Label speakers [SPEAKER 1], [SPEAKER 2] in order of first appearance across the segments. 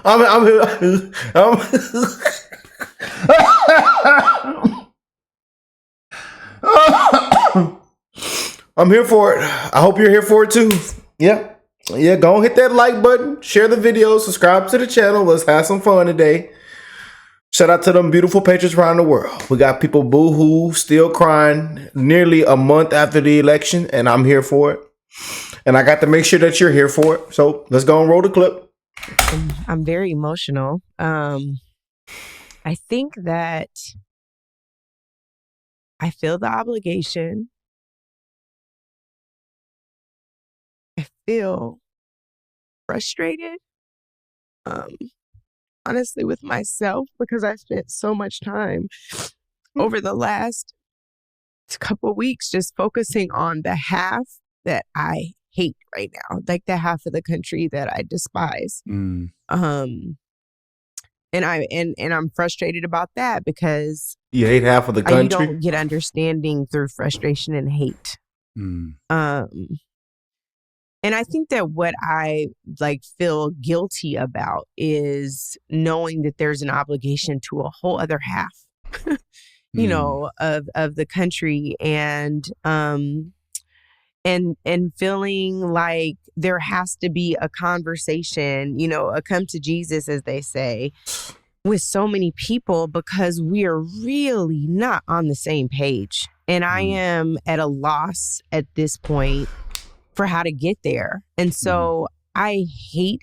[SPEAKER 1] I'm here for it. I hope you're here for it too. Yeah. Yeah, go and hit that like button, share the video, subscribe to the channel. Let's have some fun today. Shout out to them beautiful patriots around the world. We got people boo-hoo, still crying nearly a month after the election, and I'm here for it. And I got to make sure that you're here for it. So let's go and roll the clip.
[SPEAKER 2] I'm very emotional. I think that I feel the obligation. I feel frustrated, honestly, with myself, because I spent so much time over the last couple of weeks just focusing on the half that I hate right now, like the half of the country that I despise. And I'm frustrated about that because
[SPEAKER 1] you hate half of the country.
[SPEAKER 2] You don't get understanding through frustration and hate. And I think that what I feel guilty about is knowing that there's an obligation to a whole other half, you know, of the country, and feeling like there has to be a conversation, you know, a come to Jesus, as they say, with so many people, because we are really not on the same page. And I am at a loss at this point for how to get there. And so I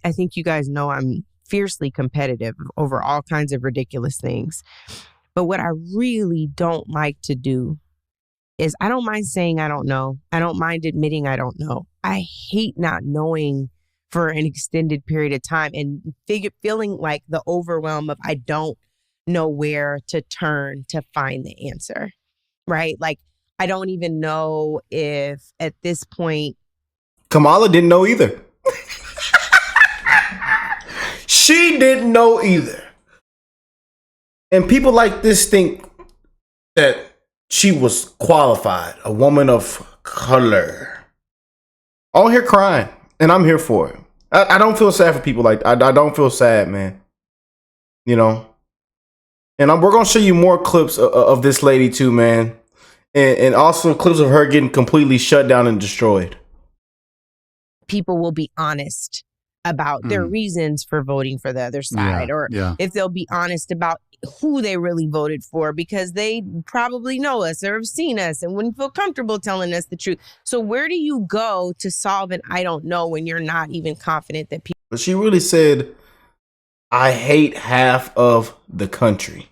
[SPEAKER 2] think you guys know I'm fiercely competitive over all kinds of ridiculous things. But what I really don't like to do is, I don't mind saying I don't know. I don't mind admitting I don't know. I hate not knowing for an extended period of time and feeling like the overwhelm of I don't know where to turn to find the answer, right? Like, I don't even know if at this point,
[SPEAKER 1] Kamala didn't know either. She didn't know either. And people like this think that she was qualified, a woman of color. All here crying, and I'm here for it. I don't feel sad for people like I don't feel sad, man. You know? And we're going to show you more clips of this lady too, man. And also clips of her getting completely shut down and destroyed.
[SPEAKER 2] People will be honest about their reasons for voting for the other side, or if they'll be honest about who they really voted for, because they probably know us or have seen us and wouldn't feel comfortable telling us the truth. So where do you go to solve an I don't know when you're not even confident that people...
[SPEAKER 1] But she really said, I hate half of the country.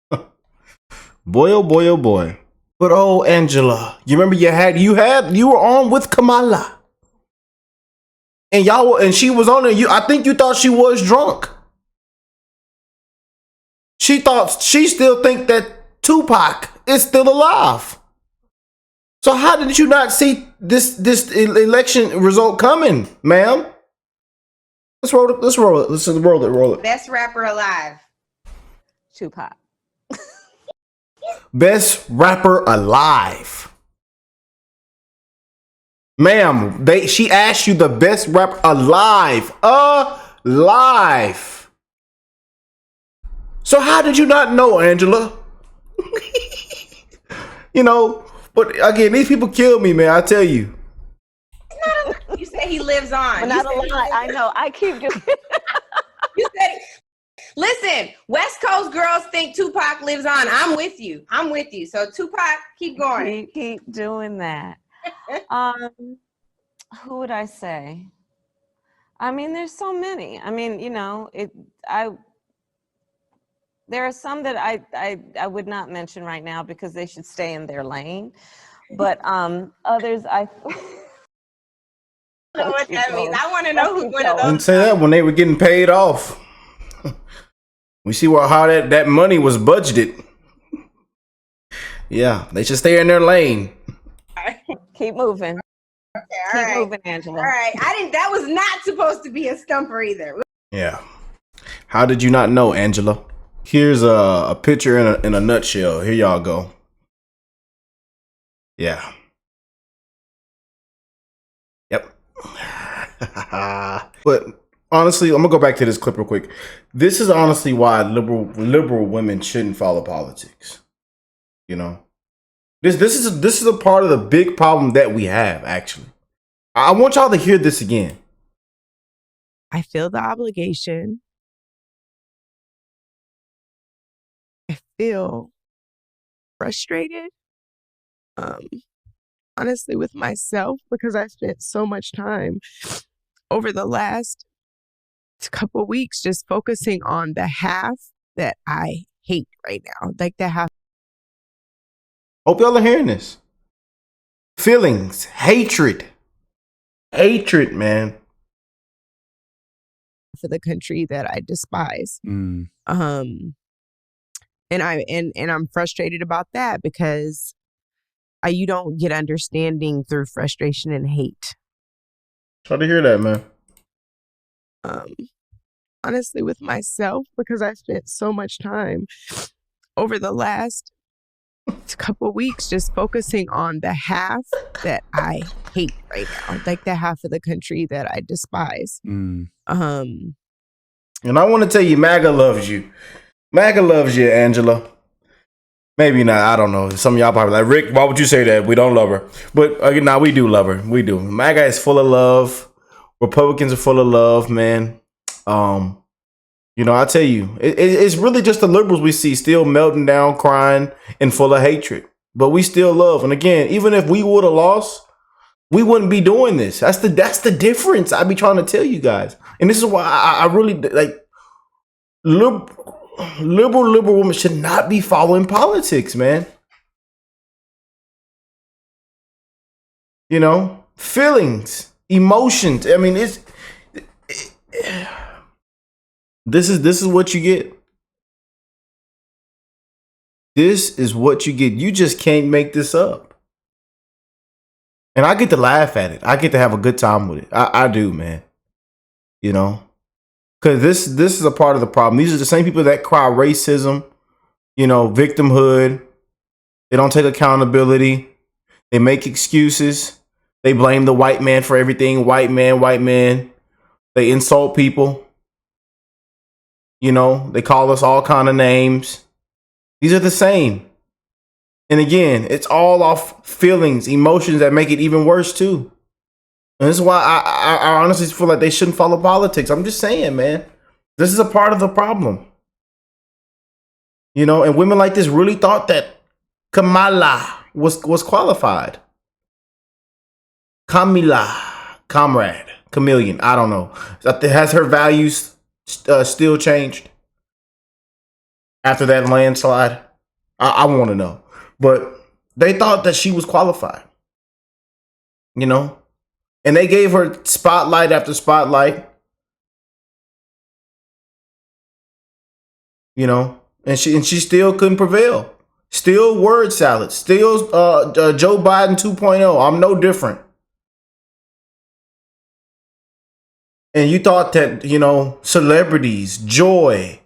[SPEAKER 1] Boy, oh boy, oh boy. But oh, Angela, you remember you were on with Kamala. And she was on it. I think you thought she was drunk. She still think that Tupac is still alive. So how did you not see this election result coming, ma'am? Let's roll it. Let's roll it.
[SPEAKER 3] Best rapper alive. Tupac.
[SPEAKER 1] Best rapper alive. Ma'am, she asked you the best rapper alive. Alive. So how did you not know, Angela? You know, but again, these people kill me, man. I tell you.
[SPEAKER 3] You say he lives on.
[SPEAKER 4] But not a lie. I know. I keep doing.
[SPEAKER 3] You said, listen, West Coast girls think Tupac lives on. I'm with you. So Tupac, keep going.
[SPEAKER 4] Keep doing that. Who would I say? I mean, there's so many. I mean, you know, there are some that I would not mention right now because they should stay in their lane. But others, I
[SPEAKER 3] don't know what that means. I want to know who one of those.
[SPEAKER 1] I didn't say that when they were getting paid off. We see how that money was budgeted. Yeah, they should stay in their lane.
[SPEAKER 4] Keep moving.
[SPEAKER 3] Okay,
[SPEAKER 4] Keep moving, Angela.
[SPEAKER 3] All right. That was not supposed to be a stumper either.
[SPEAKER 1] Yeah. How did you not know, Angela? Here's a picture in a nutshell. Here y'all go. Yeah. Yep. But honestly, I'm gonna go back to this clip real quick. This is honestly why liberal women shouldn't follow politics. You know, this is a part of the big problem that we have. Actually, I want y'all to hear this again.
[SPEAKER 2] I feel the obligation. I feel frustrated, honestly, with myself because I spent so much time over the last couple weeks just focusing on the half that I hate right now. Like the half.
[SPEAKER 1] Hope y'all are hearing this. Feelings, hatred, man.
[SPEAKER 2] For the country that I despise.
[SPEAKER 5] Mm.
[SPEAKER 2] And I'm frustrated about that because you don't get understanding through frustration and hate.
[SPEAKER 1] Try to hear that, man.
[SPEAKER 2] Honestly, with myself because I spent so much time over the last couple weeks just focusing on the half that I hate right now, like the half of the country that I despise.
[SPEAKER 5] Mm.
[SPEAKER 1] And I want to tell you, MAGA loves you. MAGA loves you, Angela. Maybe not. I don't know. Some of y'all probably like, Rick, why would you say that? We don't love her. But nah, we do love her. We do. MAGA is full of love. Republicans are full of love, man. You know, I tell you, it's really just the liberals we see still melting down, crying, and full of hatred. But we still love. And again, even if we would have lost, we wouldn't be doing this. That's the difference I be trying to tell you guys. And this is why I really like liberal women should not be following politics, man. You know, feelings, emotions. I mean, this is what you get. This is what you get. You just can't make this up. And I get to laugh at it. I get to have a good time with it. I do, man. You know, because this is a part of the problem. These are the same people that cry racism, you know, victimhood. They don't take accountability. They make excuses. They blame the white man for everything. White man. They insult people. You know, they call us all kind of names. These are the same. And again, it's all off feelings, emotions that make it even worse too. And this is why I honestly feel like they shouldn't follow politics. I'm just saying, man. This is a part of the problem. You know, and women like this really thought that Kamala was qualified. Chameleon. I don't know. Has her values still changed after that landslide? I want to know. But they thought that she was qualified. You know? And they gave her spotlight after spotlight. You know? And she still couldn't prevail. Still word salad. Still Joe Biden 2.0. I'm no different. And you thought that, you know, celebrities, joy,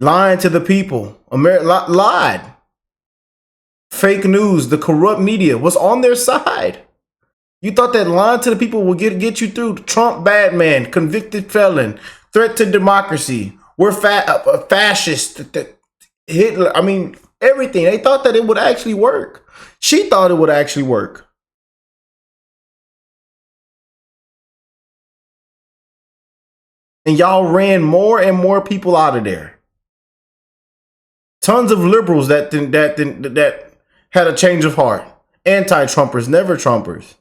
[SPEAKER 1] lying to the people, lied. Fake news, the corrupt media was on their side. You thought that lying to the people would get you through. Trump, bad man, convicted felon, threat to democracy. We're fascist. Hitler. I mean, everything. They thought that it would actually work. She thought it would actually work. And y'all ran more and more people out of there. Tons of liberals that had a change of heart. Anti-Trumpers, never Trumpers.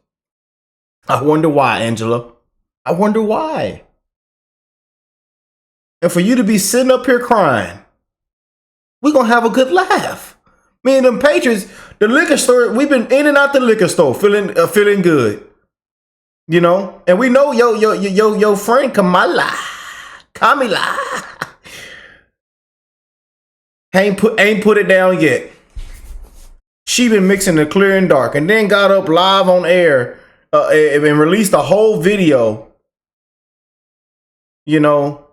[SPEAKER 1] I wonder why, Angela. I wonder why. And for you to be sitting up here crying, we're going to have a good laugh. Me and them Patriots, the liquor store, we've been in and out the liquor store feeling good. You know? And we know your friend Kamala ain't put it down yet. She been mixing the clear and dark and then got up live on air and released a whole video, you know,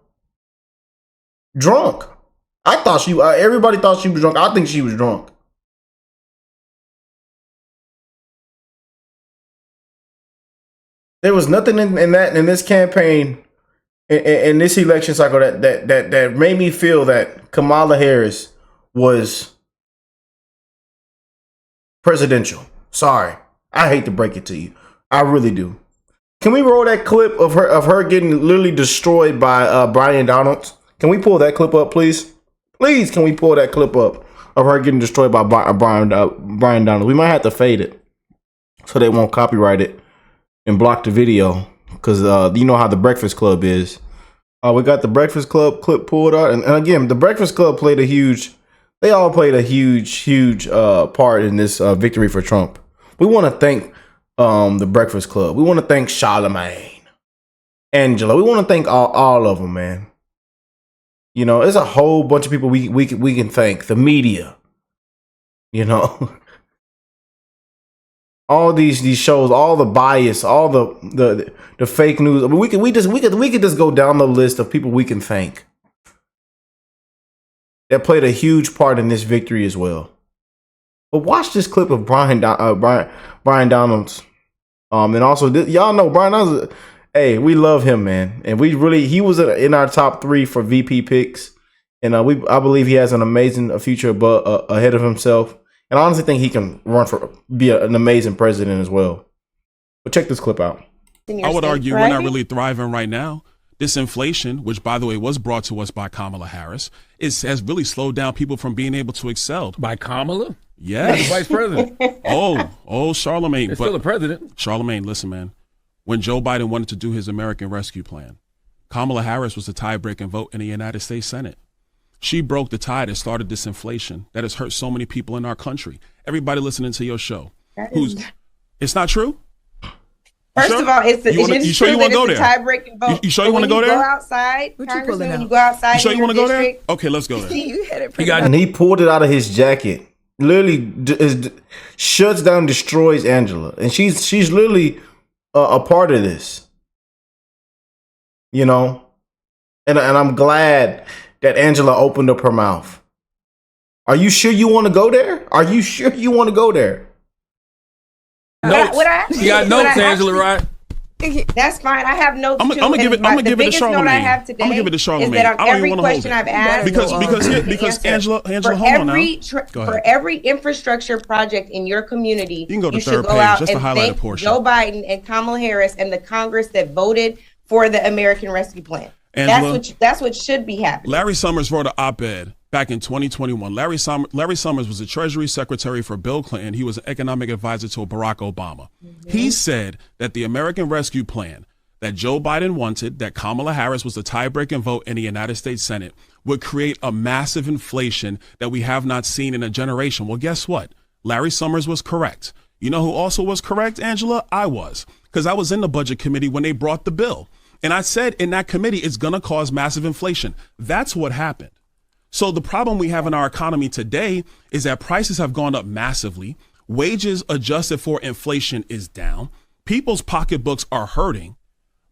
[SPEAKER 1] drunk. I thought everybody thought she was drunk. I think she was drunk. There was nothing in this campaign in this election cycle that made me feel that Kamala Harris was presidential. Sorry, I hate to break it to you, I really do. Can we roll that clip of her getting literally destroyed by Brian Donalds? Can we pull that clip up, please? Please, can we pull that clip up of her getting destroyed by Brian Donalds? We might have to fade it so they won't copyright it and block the video, because you know how the Breakfast Club is. We got the Breakfast Club clip pulled out, and again, the Breakfast Club played a huge part in this victory for Trump. We want to thank the Breakfast Club. We want to thank Charlamagne, Angela. We want to thank all of them, man. You know, there's a whole bunch of people we can thank. The media, you know, all these shows, all the bias, all the fake news. I mean, we could just go down the list of people we can thank that played a huge part in this victory as well. But watch this clip of Brian Donalds. And also, y'all know Brian Donalds. Hey, we love him, man, and he was in our top 3 for VP picks, and I believe he has an amazing future ahead of himself, and I honestly think he can be an amazing president as well. But check this clip out.
[SPEAKER 5] I would argue we're not really thriving right now. This inflation, which by the way was brought to us by Kamala Harris, has really slowed down people from being able to excel.
[SPEAKER 6] By Kamala?
[SPEAKER 5] Yes.
[SPEAKER 6] Vice president.
[SPEAKER 5] Oh, Charlemagne.
[SPEAKER 6] It's still the president.
[SPEAKER 5] Charlemagne, listen, man. When Joe Biden wanted to do his American Rescue Plan, Kamala Harris was the tie-breaking vote in the United States Senate. She broke the tie that started this inflation that has hurt so many people in our country. Everybody listening to your show, it's not true?
[SPEAKER 3] First of all, it's
[SPEAKER 5] you sure you want to go there?
[SPEAKER 3] Tie-breaking vote.
[SPEAKER 5] You sure you want to go there?
[SPEAKER 3] Go outside, Congressman, when you go outside.
[SPEAKER 5] You sure you want to go there? Okay, let's go there.
[SPEAKER 1] And he pulled it out of his jacket. Literally, shuts down, destroys Angela, and she's literally a part of this. You know, and I'm glad that Angela opened up her mouth. Are you sure you want to go there? Are you sure you want to go there?
[SPEAKER 6] Notes. You got notes, Angela, right?
[SPEAKER 3] That's fine. I have notes.
[SPEAKER 5] I'm gonna give it to Charlemagne.
[SPEAKER 3] I have today
[SPEAKER 5] I'm gonna give it to Charlemagne.
[SPEAKER 3] is that on every question I've asked,
[SPEAKER 5] because Angela, hold on now.
[SPEAKER 3] For every infrastructure project in your community,
[SPEAKER 5] you can go to
[SPEAKER 3] should
[SPEAKER 5] third
[SPEAKER 3] go
[SPEAKER 5] page
[SPEAKER 3] out
[SPEAKER 5] just to
[SPEAKER 3] and
[SPEAKER 5] highlight a
[SPEAKER 3] thank
[SPEAKER 5] portion.
[SPEAKER 3] Joe Biden and Kamala Harris and the Congress that voted for the American Rescue Plan.
[SPEAKER 5] Angela,
[SPEAKER 3] that's what should be happening.
[SPEAKER 5] Larry Summers wrote an op-ed back in 2021. Larry Summers was the Treasury Secretary for Bill Clinton. He was an economic advisor to Barack Obama. Mm-hmm. He said that the American Rescue Plan that Joe Biden wanted, that Kamala Harris was the tie-breaking vote in the United States Senate, would create a massive inflation that we have not seen in a generation. Well, guess what? Larry Summers was correct. You know who also was correct, Angela? I was, because I was in the budget committee when they brought the bill. And I said in that committee, it's going to cause massive inflation. That's what happened. So the problem we have in our economy today is that prices have gone up massively. Wages adjusted for inflation is down. People's pocketbooks are hurting.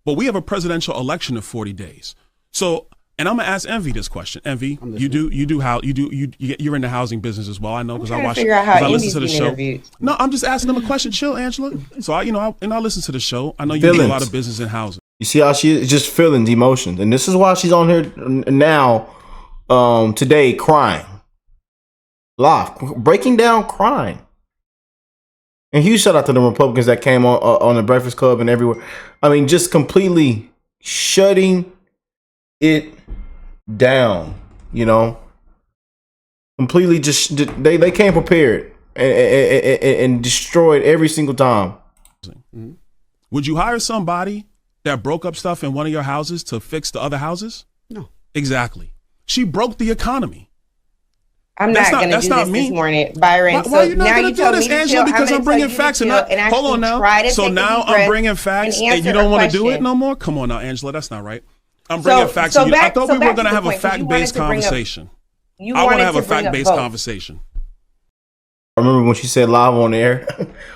[SPEAKER 5] But we have a presidential election in 40 days. So, and I'm gonna ask Envy this question. Envy, you're in the housing business as well. I know because I listen to the show. Interviewed. No, I'm just asking them a question. Chill, Angela. So I listen to the show. I know you do a lot of business in housing.
[SPEAKER 1] You see how she is just feeling emotions, and this is why she's on here now, today, crying, live, breaking down, crying. And huge shout out to the Republicans that came on the Breakfast Club and everywhere. I mean, just completely shutting it down, you know, completely just they came prepared and destroyed every single time.
[SPEAKER 5] Mm-hmm. Would you hire somebody that broke up stuff in one of your houses to fix the other houses?
[SPEAKER 6] No.
[SPEAKER 5] Exactly. She broke the economy.
[SPEAKER 3] I'm not going to do this morning, Byron.
[SPEAKER 5] Why are you not going to do this, Angela? Because I'm bringing facts and not. Hold on now. So now I'm bringing facts and you don't want to do it no more? Come on now, Angela. That's not right. I'm bringing facts. I thought we were going to have a fact-based conversation. I want to have a fact-based conversation.
[SPEAKER 1] I remember when she said live on air,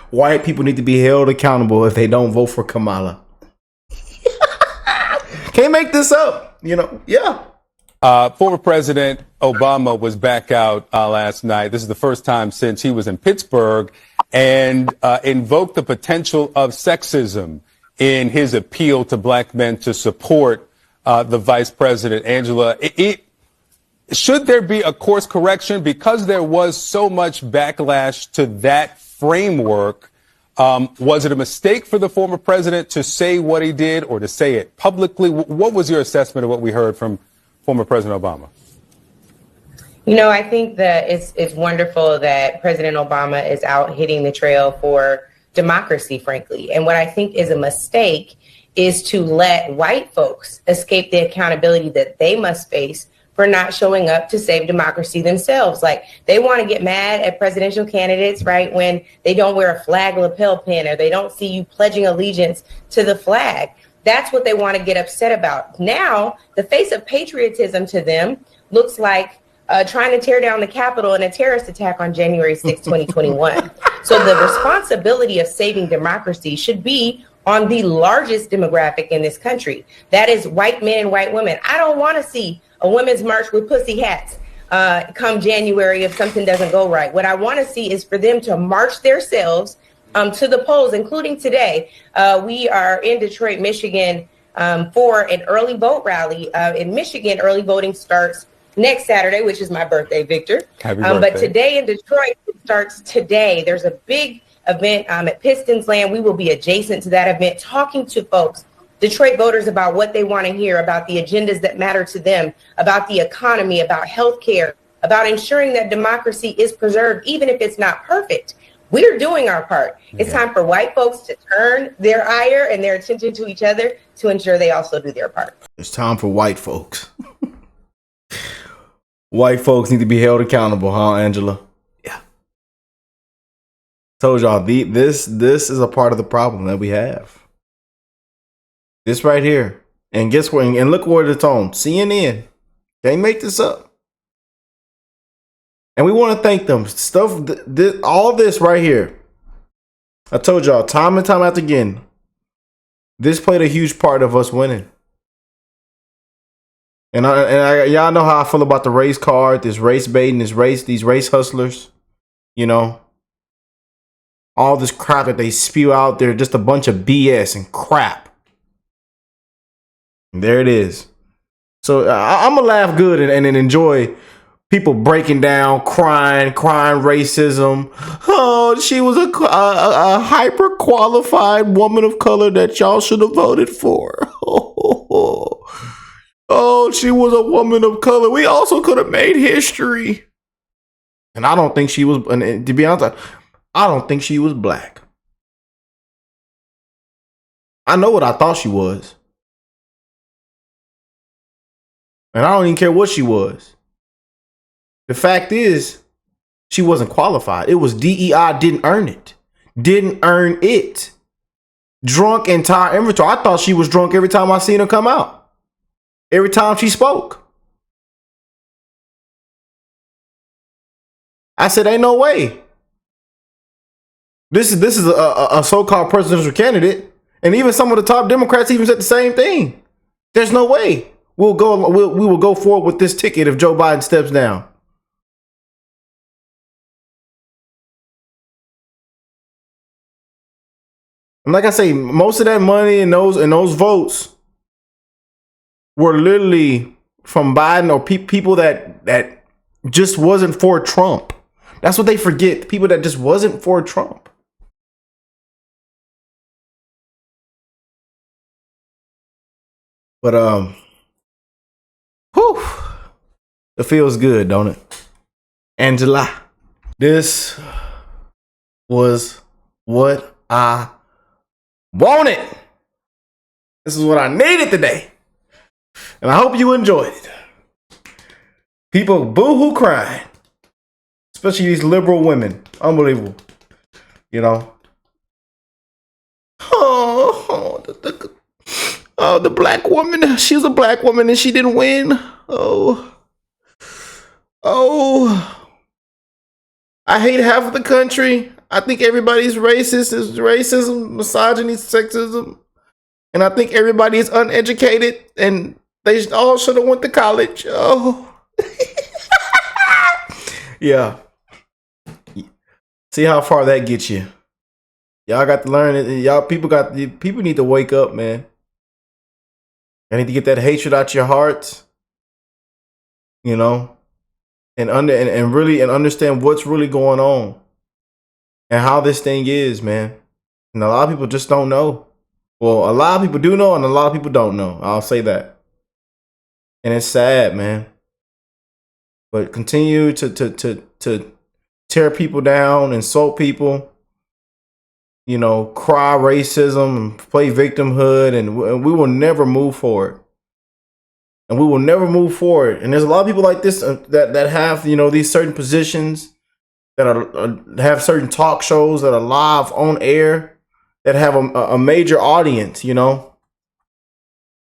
[SPEAKER 1] white people need to be held accountable if they don't vote for Kamala. Can't make this up, you know? Yeah.
[SPEAKER 7] Former President Obama was back out last night. This is the first time since he was in Pittsburgh and invoked the potential of sexism in his appeal to black men to support the vice president. Angela, should there be a course correction because there was so much backlash to that framework? Was it a mistake for the former president to say what he did or to say it publicly? What was your assessment of what we heard from former President Obama?
[SPEAKER 3] You know, I think that it's wonderful that President Obama is out hitting the trail for democracy, frankly. And what I think is a mistake is to let white folks escape the accountability that they must face for not showing up to save democracy themselves. Like, they want to get mad at presidential candidates, right, when they don't wear a flag lapel pin or they don't see you pledging allegiance to the flag. That's what they want to get upset about. Now, the face of patriotism to them looks like trying to tear down the Capitol in a terrorist attack on January 6, 2021. So the responsibility of saving democracy should be on the largest demographic in this country. That is white men and white women. I don't want to see a women's march with pussy hats come January if something doesn't go right. What I want to see is for them to march themselves to the polls, including today. We are in Detroit, Michigan for an early vote rally. In Michigan, early voting starts next Saturday, which is my birthday, Victor.
[SPEAKER 7] Happy birthday.
[SPEAKER 3] But today in Detroit, it starts today. There's a big event at Pistons Land. We will be adjacent to that event, talking to folks, Detroit voters, about what they want to hear, about the agendas that matter to them, about the economy, about healthcare, about ensuring that democracy is preserved, even if it's not perfect. We're doing our part. It's time for white folks to turn their ire and their attention to each other to ensure they also do their part.
[SPEAKER 1] It's time for white folks. White folks need to be held accountable, huh, Angela? Yeah. Told y'all, this is a part of the problem that we have. This right here. And guess what? And look where it's on. CNN. Can't make this up. And we want to thank them. All this right here. I told y'all time and time after again. This played a huge part of us winning. And y'all know how I feel about the race card, this race baiting, these race hustlers. You know, all this crap that they spew out there, just a bunch of BS and crap. And there it is. So I'm gonna laugh good and enjoy people breaking down, crying racism. Oh, she was a hyper qualified woman of color that y'all should have voted for. Oh, she was a woman of color. We also could have made history. And I don't think she was, and to be honest, I don't think she was black. I know what I thought she was. And I don't even care what she was. The fact is, she wasn't qualified. It was DEI didn't earn it. Didn't earn it. Drunk entire inventory. I thought she was drunk every time I seen her come out. Every time she spoke. I said, ain't no way. This is a so-called presidential candidate. And even some of the top Democrats even said the same thing. There's no way we will go forward with this ticket if Joe Biden steps down. And like I say, most of that money and those votes were literally from Biden or people that just wasn't for Trump. That's what they forget. People that just wasn't for Trump. But whew, it feels good, don't it? Angela, this was what I wanted. This is what I needed today. And I hope you enjoyed it. People boo-hoo crying. Especially these liberal women. Unbelievable. You know. Oh, the black woman. She was a black woman and she didn't win. Oh. I hate half of the country. I think everybody's racist. It's racism, misogyny, sexism. And I think everybody is uneducated and they all should have went to college. Oh. Yeah. See how far that gets you. Y'all got to learn it. People need to wake up, man. I need to get that hatred out your hearts, you know, and really understand what's really going on and how this thing is, man. And a lot of people just don't know. Well, a lot of people do know, and a lot of people don't know. I'll say that. And it's sad, man. But continue to tear people down, insult people, you know, cry racism and play victimhood, and we will never move forward. And we will never move forward. And there's a lot of people like this that have, you know, these certain positions, that have certain talk shows that are live on air, that have a major audience, you know.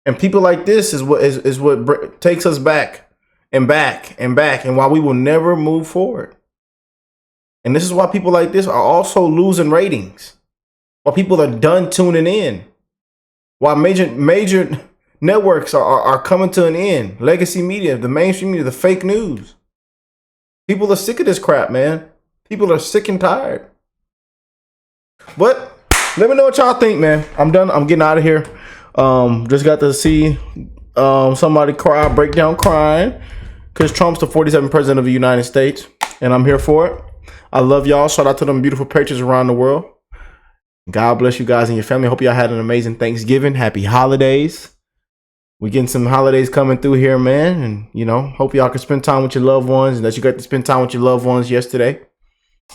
[SPEAKER 1] And people like this is what takes us back and back and back, and why we will never move forward. And this is why people like this are also losing ratings. Why people are done tuning in. Why major networks are coming to an end. Legacy media, the mainstream media, the fake news. People are sick of this crap, man. People are sick and tired. But let me know what y'all think, man. I'm done. I'm getting out of here. Just got to see somebody break down crying because Trump's the 47th president of the United States, and I'm here for it. I love y'all. Shout out to them beautiful patriots around the world. God bless you guys and your family. Hope y'all had an amazing Thanksgiving. Happy holidays. We getting some holidays coming through here, man. And, you know, hope y'all can spend time with your loved ones, and that you got to spend time with your loved ones yesterday.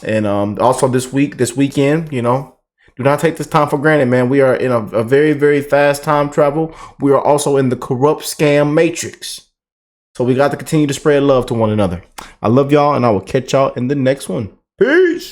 [SPEAKER 1] And also this weekend, you know, do not take this time for granted, man. We are in a very, very fast time travel. We are also in the corrupt scam matrix. So we got to continue to spread love to one another. I love y'all, and I will catch y'all in the next one. Peace.